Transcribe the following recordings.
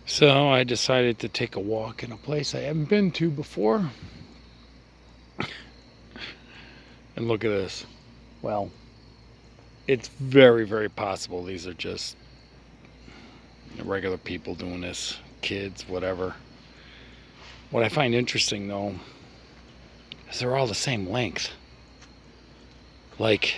So I decided to take a walk in a place I haven't been to before. And look at this. Well, it's very, very possible these are just regular people doing this, kids, whatever. What I find interesting though is they're all the same length. Like,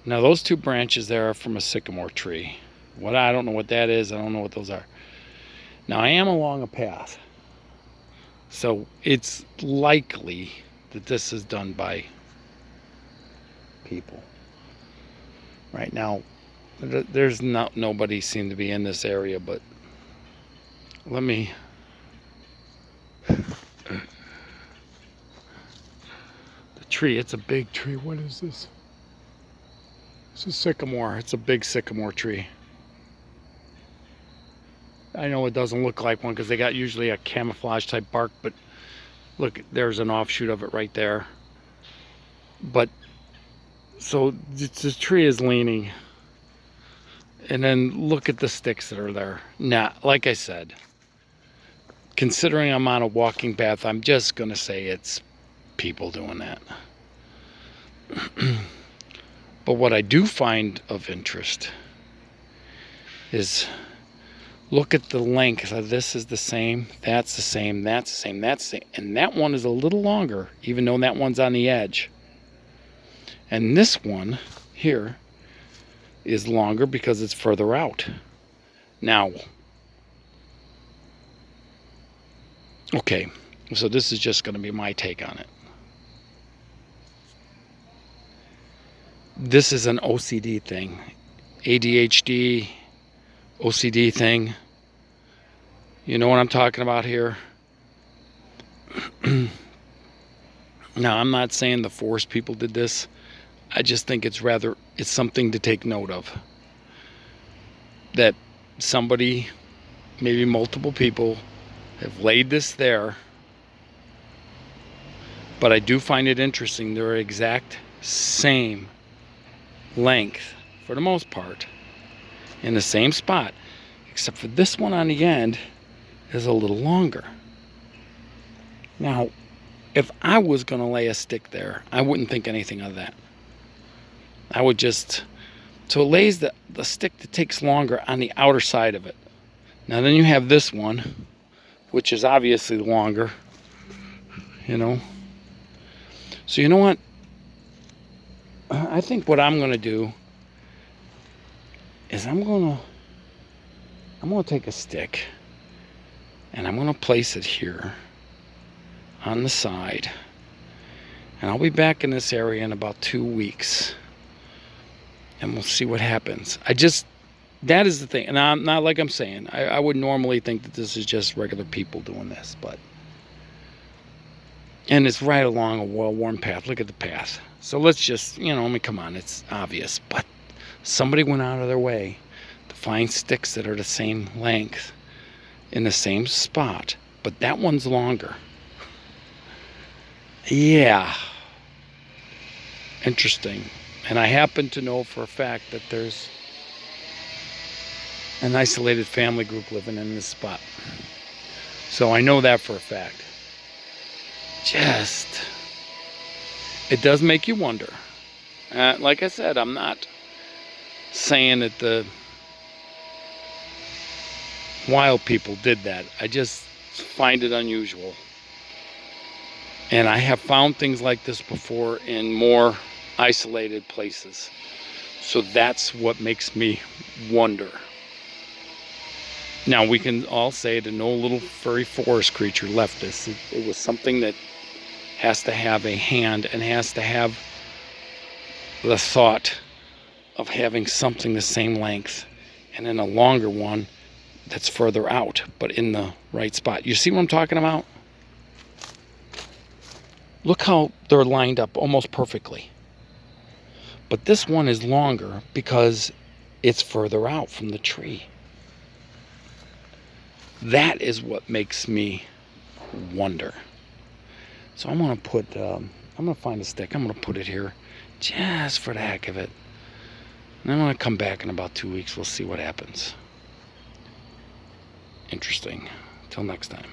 now those two branches there are from a sycamore tree. I don't know what that is. I don't know what those are. Now I am along a path, so it's likely that this is done by people. Right now, there's nobody seemed to be in this area, but let me. The tree, it's a big tree. What is this? It's a sycamore. It's a big sycamore tree. I know it doesn't look like one because they got usually a camouflage type bark, but look, there's an offshoot of it right there. But so the tree is leaning, and then look at the sticks that are there. Now, like I said, considering I'm on a walking path, I'm just gonna say it's people doing that. But what I do find of interest is look at the length. This is the same, that's the same, that's the same, that's the same. And that one is a little longer, even though that one's on the edge. And this one here is longer because it's further out. Now, okay, so this is just going to be my take on it. This is an OCD thing, ADHD, OCD thing. You know what I'm talking about here? Now, I'm not saying the Forest people did this. I just think it's something to take note of. That somebody, maybe multiple people, have laid this there. But I do find it interesting. They're exact same length, for the most part, in the same spot, except for this one on the end is a little longer. Now, if I was going to lay a stick there, I wouldn't think anything of that. I would just, so it lays the stick that takes longer on the outer side of it. Now then you have this one, which is obviously longer, you know. So you know what? I think what I'm going to do is I'm going to take a stick and I'm going to place it here on the side. And I'll be back in this area in about 2 weeks. And we'll see what happens. That is the thing. And I'm not like I'm saying. I would normally think that this is just regular people doing this, but. And it's right along a well-worn path. Look at the path. So let's just, come on, it's obvious. But somebody went out of their way to find sticks that are the same length in the same spot. But that one's longer. Yeah. Interesting. And I happen to know for a fact that there's an isolated family group living in this spot. So I know that for a fact. It does make you wonder. Like I said, I'm not saying that the wild people did that. I just find it unusual. And I have found things like this before in more isolated places. So that's what makes me wonder. Now, we can all say that no little furry forest creature left this. It was something that has to have a hand and has to have the thought of having something the same length and then a longer one that's further out, but in the right spot. You see what I'm talking about? Look how they're lined up almost perfectly. But this one is longer because it's further out from the tree. That is what makes me wonder. So I'm going to find a stick. I'm going to put it here just for the heck of it. And I'm going to come back in about 2 weeks. We'll see what happens. Interesting. Till next time.